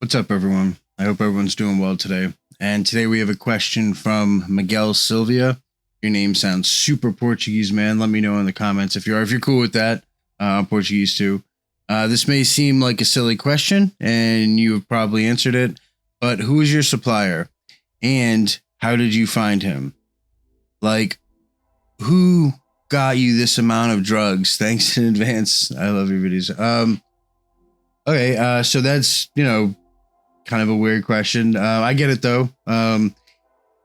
What's up, everyone? I hope everyone's doing well today. And today we have a question from Miguel Silvia. Your name sounds super Portuguese, man. Let me know in the comments if you're cool with that. I'm Portuguese too. This may seem like a silly question, and you have probably answered it. But who is your supplier, and how did you find him? Like, who got you this amount of drugs? Thanks in advance. I love your videos. Okay, so that's kind of a weird question. I get it though. I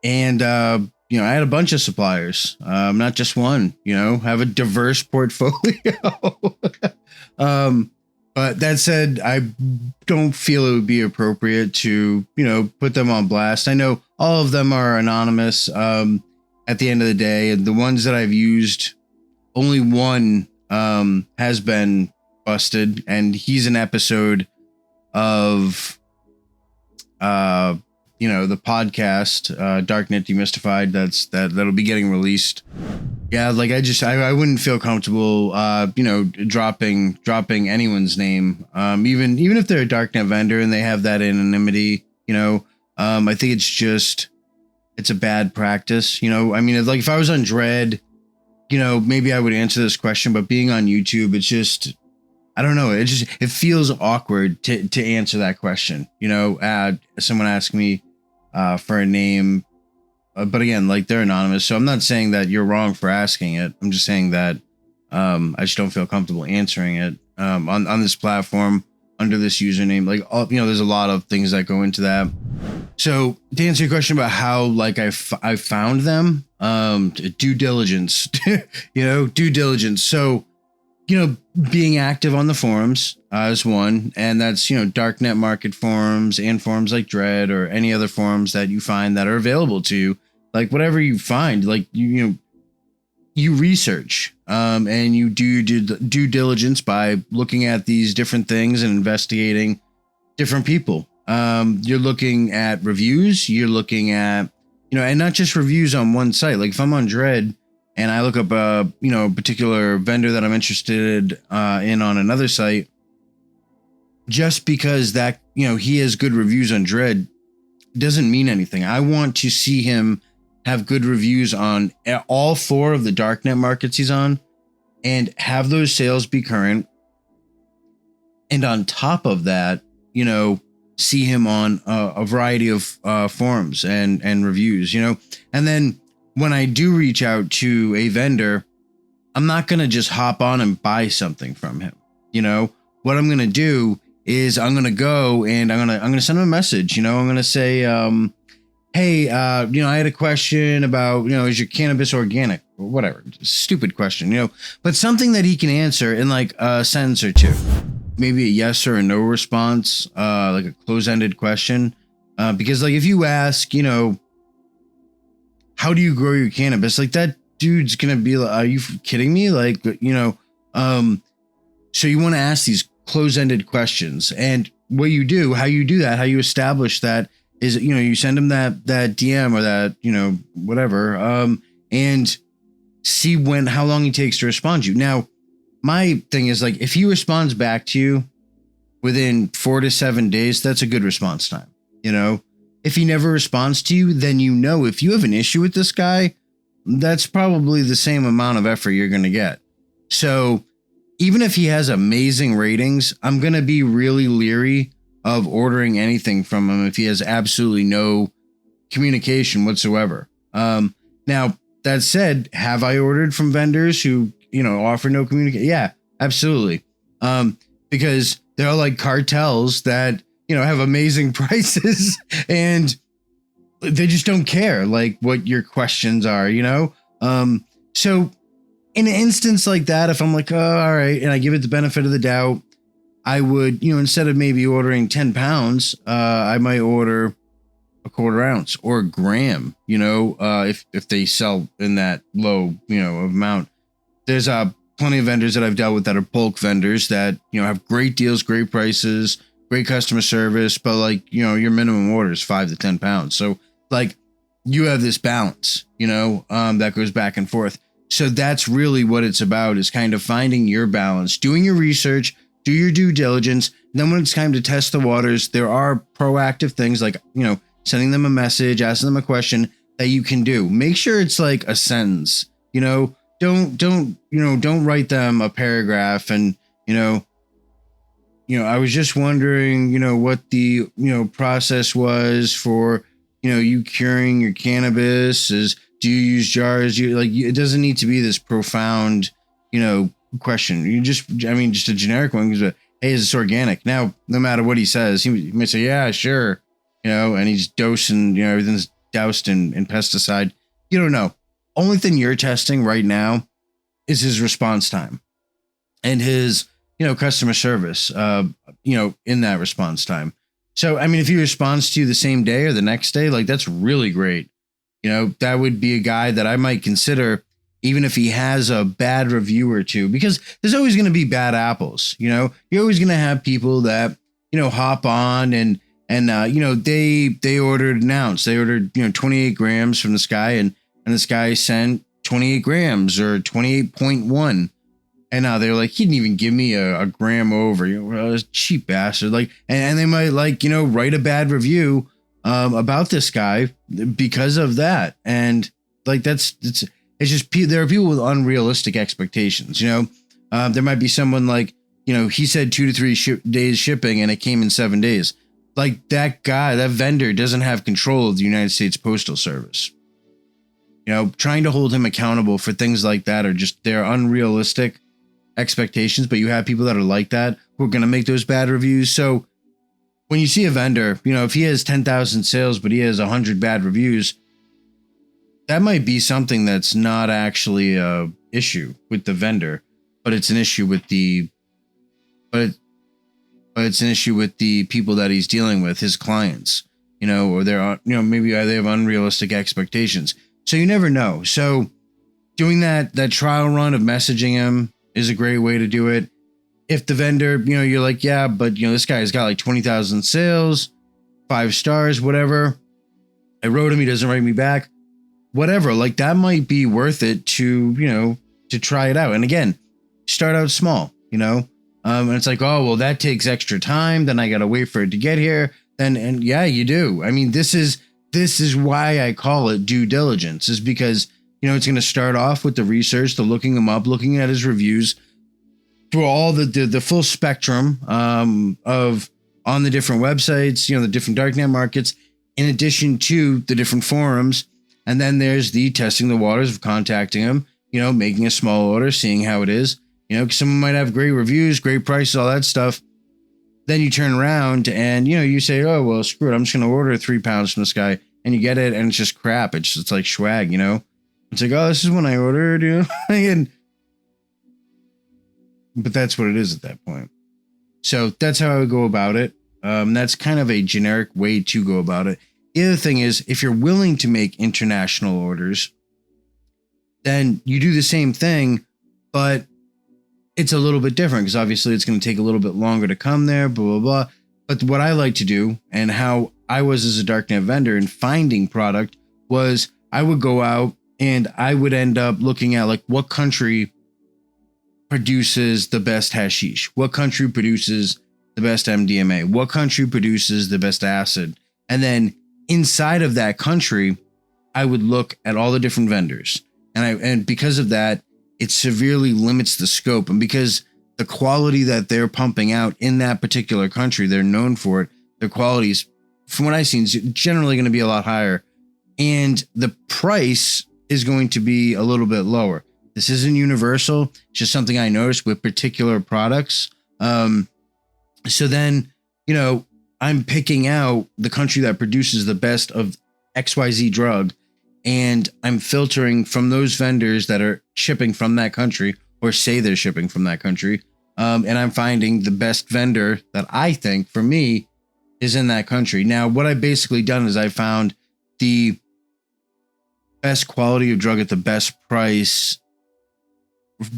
had a bunch of suppliers, not just one, have a diverse portfolio. But that said, I don't feel it would be appropriate to, put them on blast. I know all of them are anonymous, at the end of the day, and the ones that I've used, only one, has been busted, and he's an episode of the podcast, Darknet Demystified, that'll be getting released. Yeah, like I wouldn't feel comfortable dropping anyone's name, even if they're a Darknet vendor and they have that anonymity. I think it's a bad practice. Like if I was on Dread, maybe I would answer this question, but being on YouTube, it's just, I don't know. It feels awkward to answer that question. Someone asked me for a name, but again, like they're anonymous. So I'm not saying that you're wrong for asking it. I'm just saying that I just don't feel comfortable answering it on this platform under this username. Like, there's a lot of things that go into that. So to answer your question about how I found them, due diligence, due diligence. So, being active on the forums is one, and that's, Darknet Market forums and forums like Dread or any other forums that you find that are available to you. Like whatever you find, like you research, and you do due diligence by looking at these different things and investigating different people. You're looking at reviews, you're looking at, and not just reviews on one site. Like if I'm on Dread and I look up a particular vendor that I'm interested in on another site, just because that, he has good reviews on Dread doesn't mean anything. I want to see him have good reviews on all 4 of the Darknet markets he's on and have those sales be current. And on top of that, see him on a variety of forums and reviews, and then when I do reach out to a vendor, I'm not going to just hop on and buy something from him. What I'm going to do is I'm going to go and I'm going to send him a message. I'm going to say, hey, I had a question about, is your cannabis organic or whatever? Stupid question, but something that he can answer in like a sentence or two. Maybe a yes or a no response, like a close-ended question. Because like if you ask, how do you grow your cannabis? Like that dude's going to be like, are you kidding me? Like, so you want to ask these close-ended questions, and what you do, how you do that, how you establish that is, you send him that DM or that, whatever, and see how long he takes to respond to you. Now, my thing is like, if he responds back to you within 4 to 7 days, that's a good response time. If he never responds to you, then if you have an issue with this guy, that's probably the same amount of effort you're going to get. So even if he has amazing ratings, I'm going to be really leery of ordering anything from him if he has absolutely no communication whatsoever. Now, that said, have I ordered from vendors who, offer no communication? Yeah, absolutely. Because they're like cartels that, have amazing prices and they just don't care like what your questions are, So in an instance like that, if I'm like, oh, all right, and I give it the benefit of the doubt, I would, instead of maybe ordering 10 pounds, I might order a 1/4 ounce or a gram, if they sell in that low, amount. There's plenty of vendors that I've dealt with that are bulk vendors that, have great deals, great prices, great customer service, but like, your minimum order is 5 to 10 pounds. So like you have this balance, that goes back and forth. So that's really what it's about, is kind of finding your balance, doing your research, do your due diligence, And then when it's time to test the waters, there are proactive things like, sending them a message, asking them a question that you can do. Make sure it's like a sentence, don't write them a paragraph. And, I was just wondering, what the, process was for, you curing your cannabis. Do you use jars? It doesn't need to be this profound, question. Just a generic one. Hey, is this organic? Now, no matter what he says, he may say, yeah, sure. And he's dosing, everything's doused in pesticide. You don't know. Only thing you're testing right now is his response time and his, customer service, in that response time. So, if he responds to you the same day or the next day, that's really great. That would be a guy that I might consider, even if he has a bad review or two, because there's always going to be bad apples. You're always going to have people that, hop on and they ordered an ounce. They ordered, 28 grams from this guy and this guy sent 28 grams or 28.1. And now they're like, he didn't even give me a gram over, cheap bastard. And they might write a bad review about this guy because of that. And it's just, there are people with unrealistic expectations. There might be someone he said 2 to 3 days shipping and it came in 7 days. That guy, that vendor doesn't have control of the United States Postal Service. Trying to hold him accountable for things like that are just, they're unrealistic expectations, but you have people that are like that who are going to make those bad reviews. So when you see a vendor, if he has 10,000 sales, but he has 100 bad reviews, that might be something that's not actually a issue with the vendor, but it's an issue with but it's an issue with the people that he's dealing with, his clients, or they're, maybe they have unrealistic expectations. So you never know. So doing that trial run of messaging him is a great way to do it. If the vendor, you're like, yeah, but this guy's got 20,000 sales, 5 stars, whatever. I wrote him, he doesn't write me back, whatever. That might be worth it to try it out. And again, start out small, and it's oh, well, that takes extra time. Then I got to wait for it to get here. And yeah, you do. This is why I call it due diligence, is because, it's going to start off with the research, the looking him up, looking at his reviews, through all the full spectrum of on the different websites, the different darknet markets, in addition to the different forums. And then there's the testing the waters of contacting him, making a small order, seeing how it is, because someone might have great reviews, great prices, all that stuff. Then you turn around and, you say, oh, well, screw it. I'm just going to order 3 pounds from this guy, and you get it. And it's just crap. It's like swag, It's oh, this is when I ordered, and, but that's what it is at that point. So that's how I would go about it. That's kind of a generic way to go about it. The other thing is, if you're willing to make international orders, then you do the same thing, but it's a little bit different because obviously it's going to take a little bit longer to come there, blah, blah, blah. But what I like to do, and how I was as a Darknet vendor in finding product, was I would go out and I would end up looking at what country produces the best hashish, what country produces the best MDMA, what country produces the best acid. And then inside of that country, I would look at all the different vendors. And because of that, it severely limits the scope. And because the quality that they're pumping out in that particular country, they're known for it. Their quality is, from what I've seen, is generally going to be a lot higher. And the price is going to be a little bit lower. This isn't universal. It's just something I noticed with particular products. So then, I'm picking out the country that produces the best of XYZ drug, and I'm filtering from those vendors that are shipping from that country or say they're shipping from that country. And I'm finding the best vendor that I think for me is in that country. Now, what I've basically done is I found the best quality of drug at the best price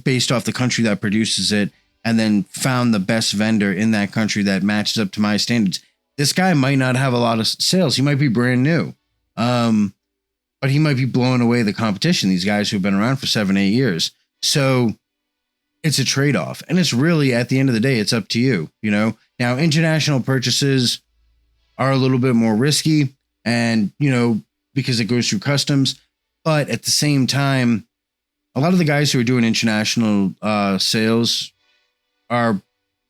based off the country that produces it, and then found the best vendor in that country that matches up to my standards. This guy might not have a lot of sales. He might be brand new. But he might be blowing away the competition, these guys who've been around for 7-8 years. So it's a trade-off, and it's really, at the end of the day, it's up to you. Now international purchases are a little bit more risky, and because it goes through customs, but at the same time, a lot of the guys who are doing international sales are,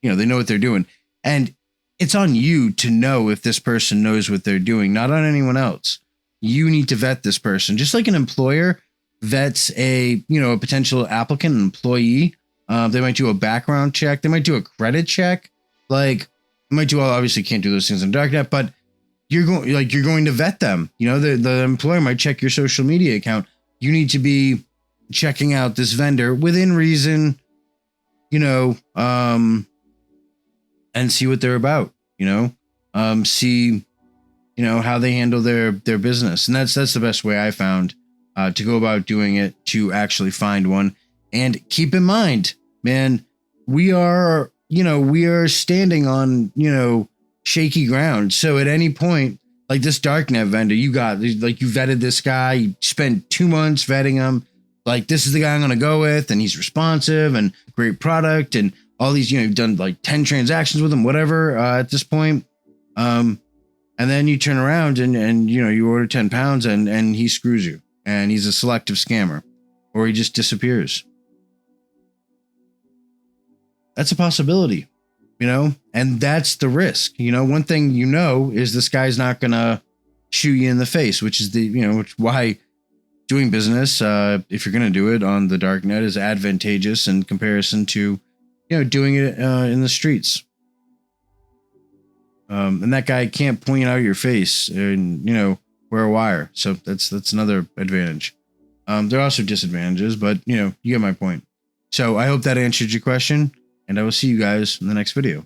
they know what they're doing, and it's on you to know if this person knows what they're doing, not on anyone else. You need to vet this person, just like an employer vets a potential applicant, an employee. They might do a background check. They might do a credit check. Like, they might do, obviously can't do those things in Darknet, but you're going to vet them. The employer might check your social media account. You need to be checking out this vendor within reason, and see what they're about, see, how they handle their business. And that's the best way I found to go about doing it, to actually find one. And keep in mind, man, we are standing on, shaky ground. So at any point, like this Darknet vendor, you vetted this guy, you spent 2 months vetting him. Like, this is the guy I'm going to go with, and he's responsive and great product and all these, you've done like 10 transactions with him, whatever, at this point. And then you turn around and you order 10 pounds and he screws you, and he's a selective scammer, or he just disappears. That's a possibility, and that's the risk. One thing is this guy's not going to shoot you in the face, which is why doing business, if you're going to do it on the Darknet, is advantageous in comparison to, doing it in the streets. And that guy can't point out your face and, wear a wire. So that's another advantage. There are also disadvantages, but you get my point. So I hope that answered your question, and I will see you guys in the next video.